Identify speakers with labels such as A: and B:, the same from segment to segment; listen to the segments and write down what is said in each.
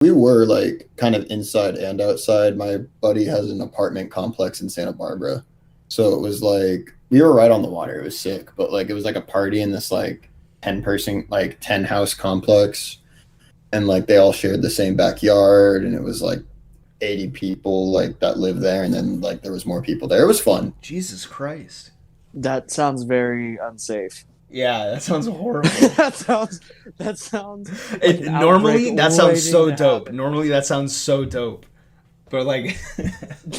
A: We were like kind of inside and outside. My buddy has an apartment complex in Santa Barbara. So it was like we were right on the water. It was sick, but like it was like a party in this like 10 person, like 10 house complex, and like they all shared the same backyard, and it was like 80 people like that lived there, and then like there was more people there. It was fun.
B: Jesus Christ.
C: That sounds very unsafe.
B: Yeah, that sounds horrible.
C: that sounds like an
B: Normally
C: outbreak
B: that sounds
C: waiting
B: so
C: to
B: dope.
C: happen.
B: Normally that sounds so dope. But like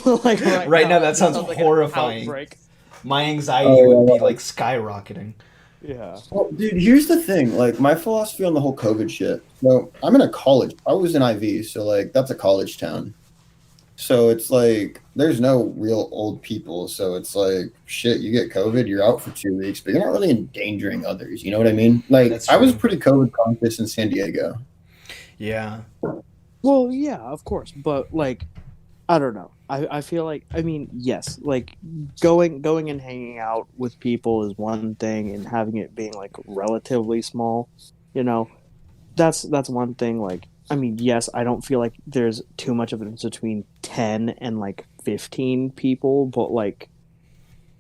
C: Like
B: right now that sounds
C: like an
B: horrifying.
C: outbreak.
B: My anxiety would be like skyrocketing.
C: Yeah.
A: Well, dude, here's the thing. Like my philosophy on the whole COVID shit. So I'm in a college. I was in IV, so like that's a college town. So it's like there's no real old people. So it's like shit. You get COVID, you're out for 2 weeks, but you're not really endangering others. You know what I mean? Like
B: That's
A: I was
B: true.
A: pretty COVID conscious in San Diego.
B: Yeah.
C: Well, yeah, of course, but like, I don't know. I feel like, I mean, yes, like going and hanging out with people is one thing, and having it being like relatively small, you know, that's one thing. Like, I mean, yes, I don't feel like there's too much of a difference between 10 and like 15 people, but like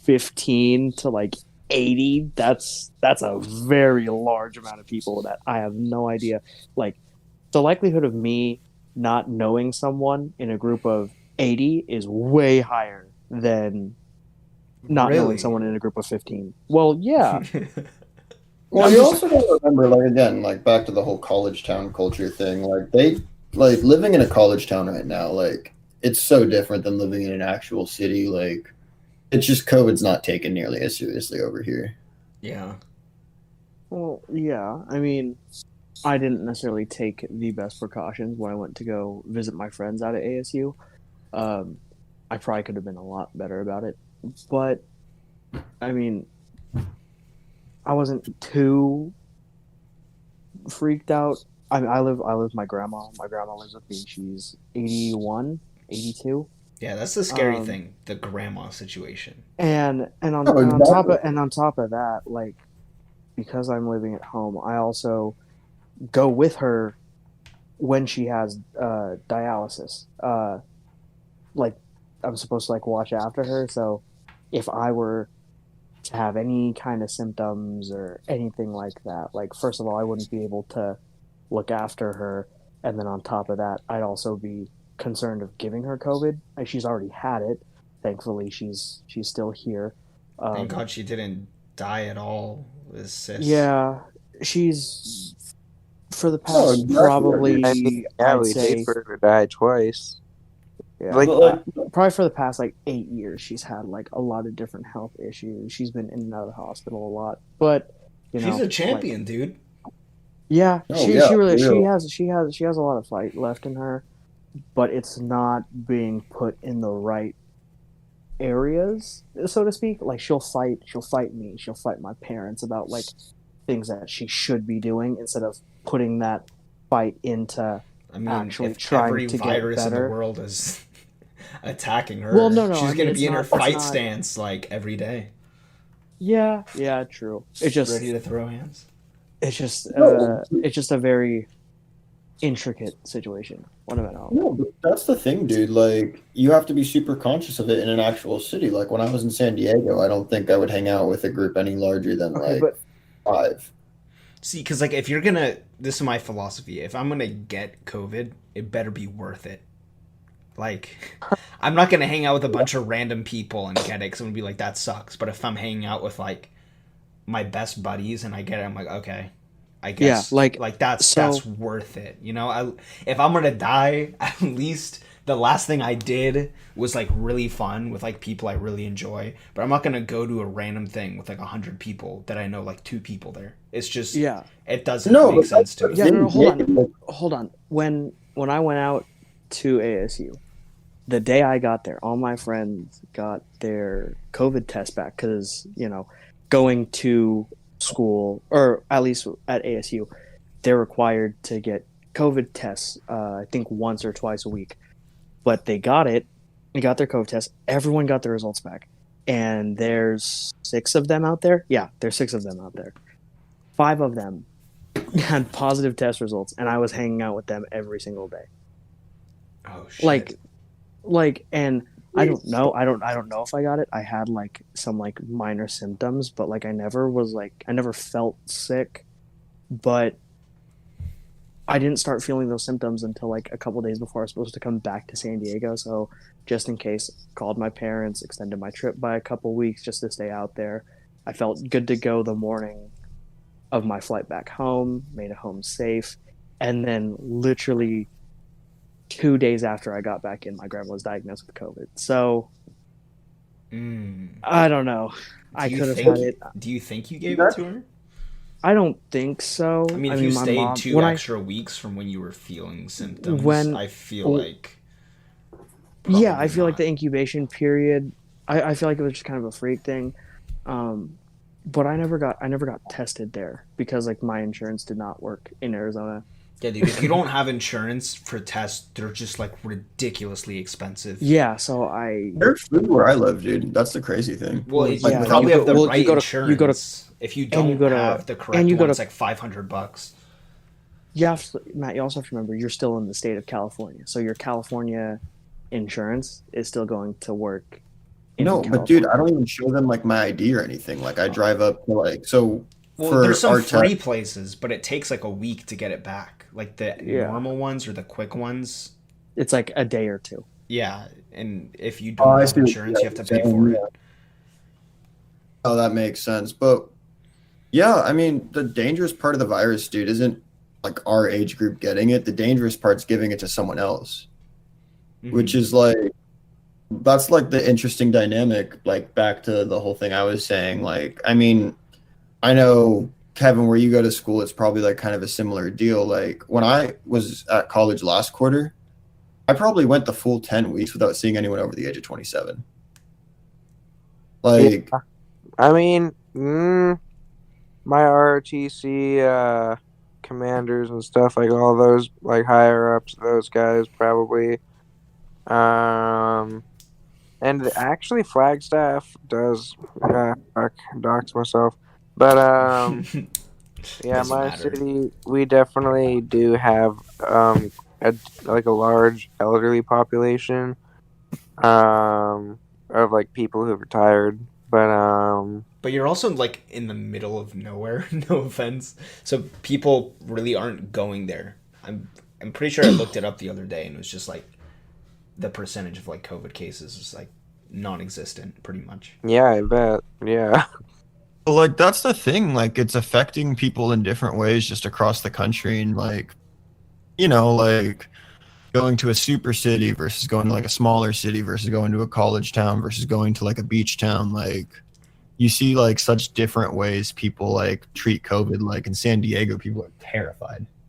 C: 15 to like 80, that's a very large amount of people that I have no idea. Like, the likelihood of me not knowing someone in a group of 80 is way higher than not knowing
B: Really?
C: someone in a group of 15. Well, yeah.
A: Well,
C: I'm
A: you
C: just
A: also gotta remember, like again, like back to the whole college town culture thing. Like they like living in a college town right now. Like it's so different than living in an actual city. Like it's just COVID's not taken nearly as seriously over here.
B: Yeah.
C: well, yeah. I mean, I didn't necessarily take the best precautions when I went to go visit my friends out at ASU. Um, I probably could have been a lot better about it, but I mean, I wasn't too freaked out. I live with my grandma. My grandma lives with me. She's 81, 82.
B: Yeah, that's the scary
C: Um,
B: thing, the grandma situation.
C: and
A: Oh,
C: on top
A: exactly.
C: of that, like, because I'm living at home, I also go with her when she has dialysis. Like, I'm supposed to like watch after her. So if I were to have any kind of symptoms or anything like that, like, first of all, I wouldn't be able to look after her, and then on top of that, I'd also be concerned of giving her COVID. Like, she's already had it. Thankfully, she's still here.
B: Thank
C: Um,
B: God she didn't die at all, this sis.
C: yeah, she's for the
A: No,
C: past
A: exactly.
D: I mean,
C: probably,
D: yeah,
C: I'd
D: we'd hate
C: say,
D: for her to die twice.
C: yeah,
D: Like,
A: But like,
C: probably for the past like 8 years, she's had like a lot of different health issues. She's been in and out of the hospital a lot, but you
B: She's
C: know,
B: a
C: like,
B: champion, dude.
C: yeah,
A: oh
C: she
A: yeah,
C: she
A: for
C: really
A: real.
C: she has a lot of fight left in her, but it's not being put in the right areas, so to speak. Like, she'll fight me, she'll fight my parents about like things that she should be doing, instead of putting that fight into
B: I mean,
C: actually
B: if
C: trying
B: every
C: to get
B: virus in the
C: better.
B: world is attacking
C: Well,
B: her,
C: no, no,
B: she's
C: I mean,
B: gonna be in her
C: it's
B: fight
C: not.
B: stance like every day,
C: Yeah, yeah, true.
B: ready to throw hands.
A: No,
C: It's just a very intricate situation. What do I know?
A: no, but that's the thing, dude. Like you have to be super conscious of it in an actual city. Like when I was in San Diego, I don't think I would hang out with a group any larger than
C: Okay,
A: like
C: but
A: five.
B: See, because like if you're gonna, this is my philosophy. If I'm gonna get COVID, it better be worth it. Like, I'm not gonna hang out with a bunch of random people and get it, because I'm gonna be like, that sucks. But if I'm hanging out with like my best buddies and I get it, I'm like, okay, I
C: yeah,
B: guess
C: like,
B: like that's
C: so
B: worth it. You know, if I'm gonna die, at least the last thing I did was like really fun with like people I really enjoy. But I'm not gonna go to a random thing with like 100 people that I know like two people there. It's just
C: yeah,
B: it doesn't
A: No,
B: make
A: but that's
B: sense to
A: the
B: me.
C: yeah. No,
A: thing,
C: no, hold
A: Jake.
C: on,
A: Like,
C: hold on. When I went out to ASU, the day I got there, all my friends got their COVID test back, because going to school, or at least at ASU, they're required to get COVID tests. I think once or twice a week. But they got it. They got their COVID test. Everyone got their results back, and there's six of them out there. Yeah, there's six of them out there. Five of them had positive test results, and I was hanging out with them every single day.
B: Oh shit.
C: And I don't know. I don't know if I got it. I had like some like minor symptoms, but like I never felt sick, but I didn't start feeling those symptoms until like a couple days before I was supposed to come back to San Diego. So just in case, called my parents, extended my trip by a couple weeks just to stay out there. I felt good to go the morning of my flight back home, made it home safe, and then literally 2 days after I got back in, my grandma was diagnosed with COVID. So I don't know. I could have had it.
B: Do you think you gave it to her?
C: I don't think so.
B: I mean, if you
C: my
B: stayed
C: mom,
B: two extra weeks from when you were feeling symptoms, I feel like.
C: Yeah, I feel
B: not.
C: like the incubation period. I feel like it was just kind of a freak thing. But I never got tested there because like my insurance did not work in Arizona.
B: Yeah, dude. If you don't have insurance for tests, they're just like ridiculously expensive.
C: Yeah, so
A: They're free where I live, dude. That's the crazy thing.
B: Well,
C: Well,
B: you
C: yeah,
B: probably
C: you
B: have the
C: go- well,
B: right
C: you go to-
B: insurance.
C: you go to-
B: If you
C: and
B: don't
C: you go to-
B: have the correct
C: and you go
B: one, it's
C: to-
B: like $500.
C: Matt, you also have to remember you're still in the state of California, so your California insurance is still going to work.
A: No, but dude, I don't even show them like my ID or anything. Like I drive up to like so.
B: Well,
A: for
B: there's some
A: our
B: free
A: test,
B: places, but it takes like a week to get it back. Like the normal ones or the quick ones.
C: It's like a day or two.
B: Yeah, and if you
A: Oh,
B: don't
A: I
B: have
A: see what
B: insurance, you
A: you're
B: have to pay
A: saying,
B: for
A: yeah.
B: it.
A: Oh, that makes sense. But yeah, I mean, the dangerous part of the virus, dude, isn't like our age group getting it. The dangerous part's giving it to someone else, which is like that's like the interesting dynamic. Like back to the whole thing I was saying. Like, I mean, I know Kevin, where you go to school, it's probably like kind of a similar deal. Like when I was at college last quarter, I probably went the full 10 weeks without seeing anyone over the age of 27. Like,
D: Yeah. I mean, my ROTC commanders and stuff, like all those like higher ups, those guys probably. And actually, Flagstaff does dox myself, but yeah,
B: Doesn't
D: my
B: matter.
D: city, we definitely do have like a large elderly population of like people who've retired, but
B: But you're also like in the middle of nowhere. No offense. So people really aren't going there. I'm pretty sure I looked it up the other day, and it was just like the percentage of like COVID cases is like non-existent, pretty much.
D: yeah, I bet, yeah.
A: like that's the thing. Like, it's affecting people in different ways just across the country, and like, like going to a super city versus going to like a smaller city versus going to a college town versus going to like a beach town. Like, you see like such different ways people like treat COVID. Like in San Diego, people are terrified.